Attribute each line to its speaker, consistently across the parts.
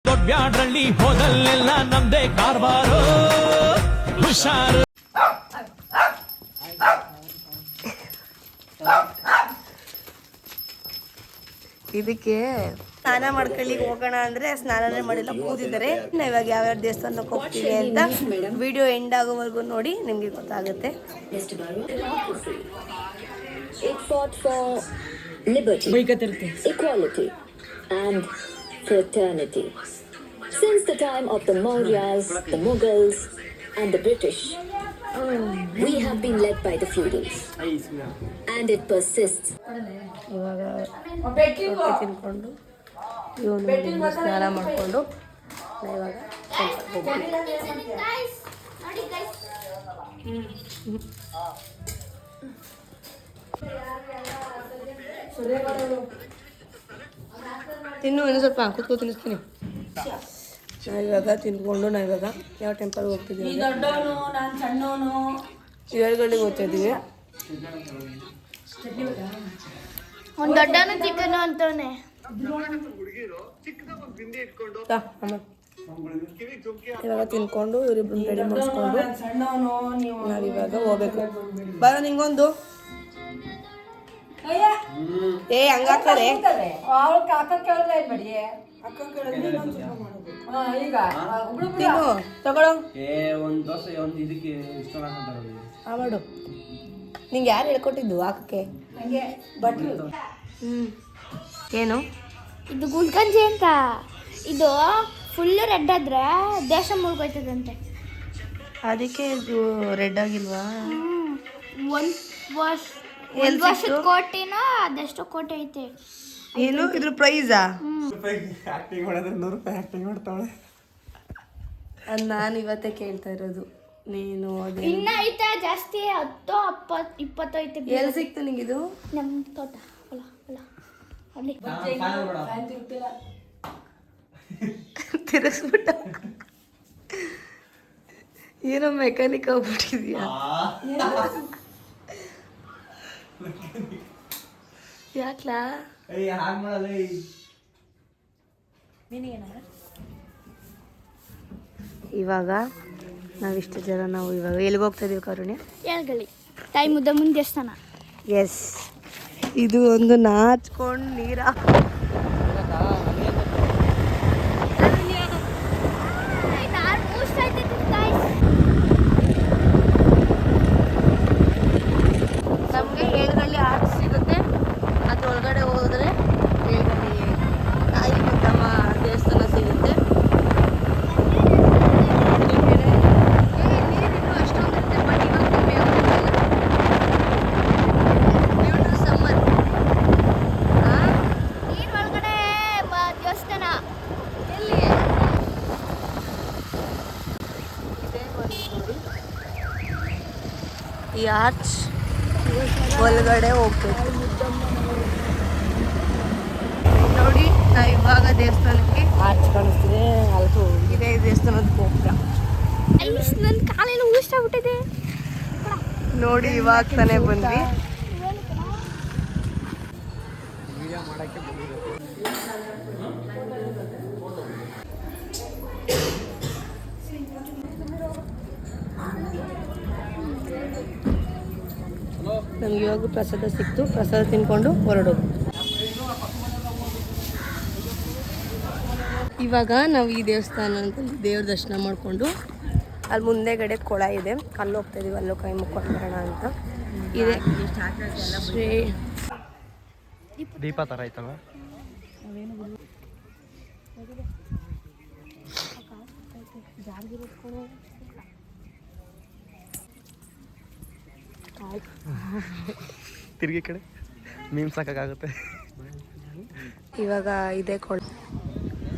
Speaker 1: ದೊಡ್ಡಬ್ಯಾಡ್ರಳ್ಳಿ ಹೋದಲ್ಲೆಲ್ಲ ನಮ್ದೇ ಕಾರ್ಬಾರು ಹುಷಾರು.
Speaker 2: ಇದಕ್ಕೆ ಸ್ನಾನ ಮಾಡ್ಕೊಳ್ಳಿಕ್ಕೆ ಹೋಗೋಣ ಅಂದ್ರೆ ಸ್ನಾನನೇ ಮಾಡಿಲ್ಲ, ಕೂತಿದ್ದಾರೆ. ನಾವು ಇವಾಗ ಯಾವ್ಯಾವ ದೇವಸ್ಥಾನಕ್ಕೆ ಹೋಗ್ತೀವಿ ಅಂತ ವಿಡಿಯೋ ಎಂಡ್ ಆಗೋವರೆಗೂ ನೋಡಿ, ನಿಮಗೆ ಗೊತ್ತಾಗುತ್ತೆ.
Speaker 3: It fought for liberty, equality, and fraternity. Since the time of the Mauryas, the Mughals, and the British, we have been led by the feudals, and it persists.
Speaker 2: ಇವಾಗ ಹೊಟ್ಟೆ ತಿನ್ಕೊಂಡು ಇವನು ಸ್ನಾನ ಮಾಡಿಕೊಂಡು ಇವಾಗ ತಿನ್ನು, ಇನ್ನೂ ಸ್ವಲ್ಪ ಕೂತ್ಕೋ ತಿನ್ನಿಸ್ತೀನಿ. ನಾವಿವಾಗ ತಿನ್ಕೊಂಡು ನಾವಿವಾಗ ಯಾವ ಟೆಂಪಲ್ಗೆ ಹೋಗ್ತಿದ್ದೀವಿ, ಶಿವರ್ಗಳ್ಳಿಗೆ ಹೋಗ್ತಾಯಿದ್ದೀವಿ.
Speaker 4: ಒಂದು ದೊಡ್ಡನು ಚಿಕ್ಕನು ಅಂತವನೆ.
Speaker 2: ಇವಾಗ ತಿನ್ಕೊಂಡು ಇವರಿಬ್ಬರು ರೆಡಿ ಮಾಡಿಸ್ಕೊಂಡು ನಾವಿವಾಗ ಹೋಗ್ಬೇಕು. ಬರ ನಿಂಗೊಂದು ಹಂಗಾಕ್ತಾರೆ ತಗೊಳ್ಳೋ ಮಾಡು. ನಿಂಗೆ ಯಾರು ಹೇಳ್ಕೊಟ್ಟಿದ್ದು ಹಾಕಕ್ಕೆ? ಏನು
Speaker 4: ಇದು ಗುಲ್ಕಂಜಿ ಅಂತ. ಇದು ಫುಲ್ಲು ರೆಡ್ ಆದ್ರೆ ದೇಶ ಮುಳುಗೋಯ್ತದಂತೆ.
Speaker 2: ಅದಕ್ಕೆ ಇದು ರೆಡ್ ಆಗಿಲ್ವಾ?
Speaker 4: ಒಂದು ವರ್ಷದ ಕೋಟಿನ ಅದೆಷ್ಟೋ ಕೋಟಿ ಐತೆ.
Speaker 2: ಏನು ಇದ್ರ ಪ್ರೈಸಾ? ನಾನು ಇವತ್ತೇ ಕೇಳ್ತಾ ಇರೋದು. ನೀನು
Speaker 4: ಇನ್ನ ಐತೆ ಜಾಸ್ತಿ, 10, 20 ಐತೆ.
Speaker 2: ಎಲ್ಲಿ ಸಿಕ್ತು ನಿಂಗಿದು?
Speaker 4: ನಮ್ಮ ತೋಟ ಅಲ್ಲ ಅಲ್ಲ ಅಲ್ಲಿ
Speaker 2: ತಿರುಗಿಸ್ಬಿಟ್ಟ. ಏನೋ ಮೆಕ್ಯಾನಿಕ್ ಆಗ್ಬಿಟ್ಟಿದ್ಯಾ? ಯಾಕ್ಲಾ? ಇವಾಗ ನಾವಿಷ್ಟು ಜನ ನಾವು ಇವಾಗ ಎಲ್ಲಿಗೆ ಹೋಗ್ತಾ ಇದೀವಿ ಕಾರುಣ್ಯ?
Speaker 4: ಹೇಳ್ಗಳಿ ತಾಯಿ ಮುದ್ದಮ್ಮನ ದೇವಸ್ಥಾನ.
Speaker 2: ಎಸ್, ಇದು ಒಂದು ನಾಚ್ಕೊಂಡು ನೀರ ನಮಗೆ ಏಳ್ಗಳ್ಳಿ ಆರ್ಟ್ ಸಿಗುತ್ತೆ. ಅದ್ರ ಒಳಗಡೆ ಹೋದ್ರೆ ಏಳ್ಗಳ್ಳಿ ತಾಯಿ ಮುದ್ದಮ್ಮ ದೇವಸ್ಥಾನ ಸಿಗುತ್ತೆ. ಈ ಆರ್ಚ್ ಒಳಗಡೆ ಹೋಗ್ಬೇಕು ನೋಡಿ. ನಾವು ಇವಾಗ ದೇವಸ್ಥಾನಕ್ಕೆ ಆರ್ಚ್ ಕಾಣಿಸ್ತಿದೆ, ಅಲ್ಕು ಇದೇ ದೇವಸ್ಥಾನದ ಗೋಪುರ.
Speaker 4: ನನ್ನ ಕಾಲೆಲ್ಲ ಊಷ್ಟಾಗ್ಬಿಟ್ಟಿದೆ
Speaker 2: ನೋಡಿ. ಇವಾಗ ತಾನೇ ಬಂದ್ವಿ. ನಮ್ಗೆ ಇವಾಗ ಪ್ರಸಾದ ಸಿಕ್ತು. ಪ್ರಸಾದ ತಿನ್ಕೊಂಡು ಹೊರಡೋದು. ಇವಾಗ ನಾವು ಈ ದೇವಸ್ಥಾನದಲ್ಲಿ ದೇವ್ರ ದರ್ಶನ ಮಾಡಿಕೊಂಡು ಅಲ್ಲಿ ಮುಂದೆಗಡೆ ಕೊಳ ಇದೆ, ಅಲ್ಲಿ ಹೋಗ್ತಾ ಇದೀವಿ. ಅಲ್ಲೋ ಕೈ ಮುಕ್ಕೊಂಡು ಬರೋಣ ಅಂತ ಇದೆ. ಶ್ರೀ
Speaker 5: ದೀಪ ಥರ ಐತಲ್ವ? ತಿರುಗಿ ಕಡೆ ಮೀನ್ ಸಾಕಾಗುತ್ತೆ.
Speaker 2: ಇವಾಗ ಇದೆ ಕೊಳ,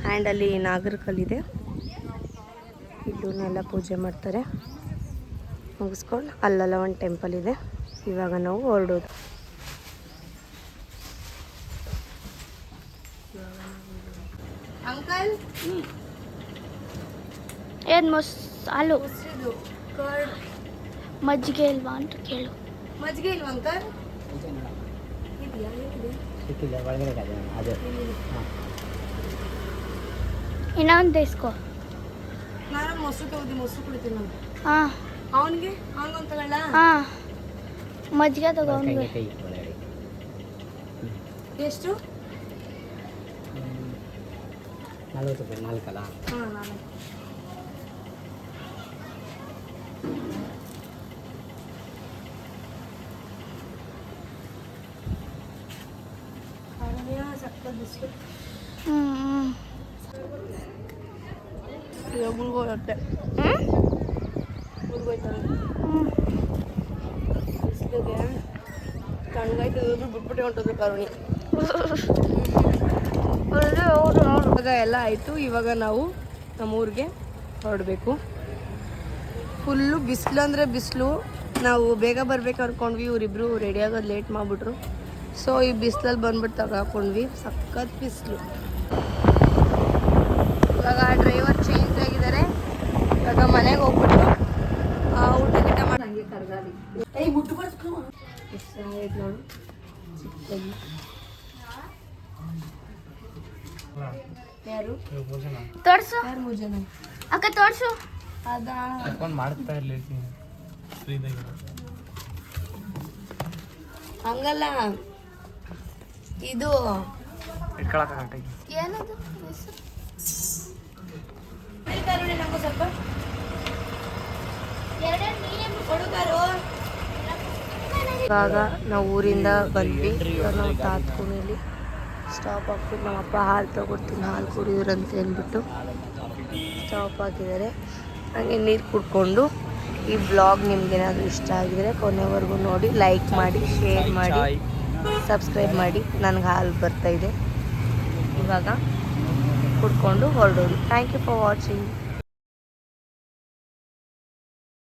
Speaker 2: ಹ್ಯಾಂಡಲ್ಲಿ ನಾಗರಕಲ್ಲಿದೆ. ಇಲ್ಲೂನೆಲ್ಲ ಪೂಜೆ ಮಾಡ್ತಾರೆ. ಮುಗಿಸ್ಕೊಂಡು ಅಲ್ಲೆಲ್ಲ ಒಂದು ಟೆಂಪಲ್ ಇದೆ. ಇವಾಗ ನಾವು ಹೊರಡೋದು. ಅಂಕಲ್
Speaker 4: ಏನು ಹಾಲು ಮಜ್ಜಿಗೆ ಇಲ್ವಾ ಅಂತ ಕೇಳು.
Speaker 2: ಮಜ್ಜಿಗೆ ಇಲ್ವಾ ಅಂಕಲ್?
Speaker 4: ಇನ್ನೊಂದು ಇಸ್ಕೋ.
Speaker 2: ನಾನು ಮೊಸರು ತಗೋದಿ, ಮೊಸರು ಕುಡಿತೀನಿ ನಾನು.
Speaker 4: ಹಾಂ
Speaker 2: ಅವನಿಗೆ ಅವನಿಗೊಂದು ತಗೊಳ್ಳ.
Speaker 4: ಹಾಂ ಮಜ್ಜಿಗೆ ತಗೋ ಅವ್ನಿಗೆ.
Speaker 2: ಎಷ್ಟು?
Speaker 6: 40 ರೂಪಾಯಿ 4 ಅಲ್ಲ?
Speaker 2: ಹಾಂ 4. ಸಕ್ಕತ್ ಬಿಸ್ಕೆಟ್. ಇವಾಗ ಮುಳ್ಗೋಗುತ್ತೆ. ಮುಳ್ಗೋಯ್ತಾರೆ ಬಿಸಿಲಿಗೆ. ತಣ್ಣಗಾಯ್ತು ಬಿಟ್ಬಿಟ್ಟೆ ಹೊಂಟೋದ್ರು ಕರುಣಿ. ಇವಾಗ ಎಲ್ಲ ಆಯಿತು. ಇವಾಗ ನಾವು ನಮ್ಮೂರಿಗೆ ಹೊರಡಬೇಕು. ಫುಲ್ಲು ಬಿಸಿಲು ಅಂದರೆ ಬಿಸಿಲು. ನಾವು ಬೇಗ ಬರ್ಬೇಕು ಅಂದ್ಕೊಂಡ್ವಿ, ಇವರಿಬ್ರು ರೆಡಿ ಆಗೋದು ಲೇಟ್ ಮಾಡಿಬಿಟ್ರು. ಸೊ ಈ ಬಿಸಿಲಲ್ಲಿ ಬಂದ್ಬಿಟ್ಟು ತಗೊಂಡ್ವಿ. ಸಖತ್ ಬಿಸಿಲು. ಇವಾಗ ಡ್ರೈವರ್ ಚೇಂಜ್ ಆಗಿದ್ದಾರೆ. ಇವಾಗ ಮನೆಗೆ ಹೋಗ್ಬಿಟ್ಟು ಊಟ ಗಿಟ ಮಾಡಿ ಹಂಗೆ ಕರ್ದಾರಿ. ಎಷ್ಟು ಚೆನ್ನಾಗೈತೆ ನೋಡು ಚಿಕ್ಕದಾಗಿ. ಯಾರು
Speaker 4: ತೋರ್ಸು
Speaker 2: ಯಾರು 3 ಜನ?
Speaker 4: ಅಕ್ಕ ತೋರ್ಸು.
Speaker 2: ಅದಾ
Speaker 5: ಮಾಡ್ತಾ ಇರ್ಲಿ
Speaker 2: ಹಂಗಲ್ಲ, ಇದು
Speaker 5: ಇಟ್ಕೊಳಕ್ಕಾಗಟ್ಟಾಗಿ.
Speaker 4: ಏನದು
Speaker 2: ನಮಗೂ ಸ್ವಲ್ಪ ಇವಾಗ ನಾವು ಊರಿಂದ ಬಂದ್ವಿ. ಇವಾಗ ನಾವು ತಾತ್ಕೂನಲ್ಲಿ ಸ್ಟಾಪ್ ಹಾಕ್ಬಿಟ್ಟು ನಮ್ಮಪ್ಪ ಹಾಲು ತಗೊಡ್ತೀನಿ, ಹಾಲು ಕುಡಿಯೋರಂತ ಅಂದ್ಬಿಟ್ಟು ಸ್ಟಾಪ್ ಹಾಕಿದ್ದಾರೆ. ಹಾಗೆ ನೀರು ಕುಡ್ಕೊಂಡು ಈ ಬ್ಲಾಗ್ ನಿಮ್ಗೇನಾದರೂ ಇಷ್ಟ ಆಗಿದರೆ ಕೊನೆವರೆಗೂ ನೋಡಿ, ಲೈಕ್ ಮಾಡಿ, ಶೇರ್ ಮಾಡಿ, ಸಬ್ಸ್ಕ್ರೈಬ್ ಮಾಡಿ. ನನಗೆ ಹಾಲು ಬರ್ತಾಯಿದೆ. ಇವಾಗ ಕುಡ್ಕೊಂಡು ಹೊರಡೋದು. Thank you for watching.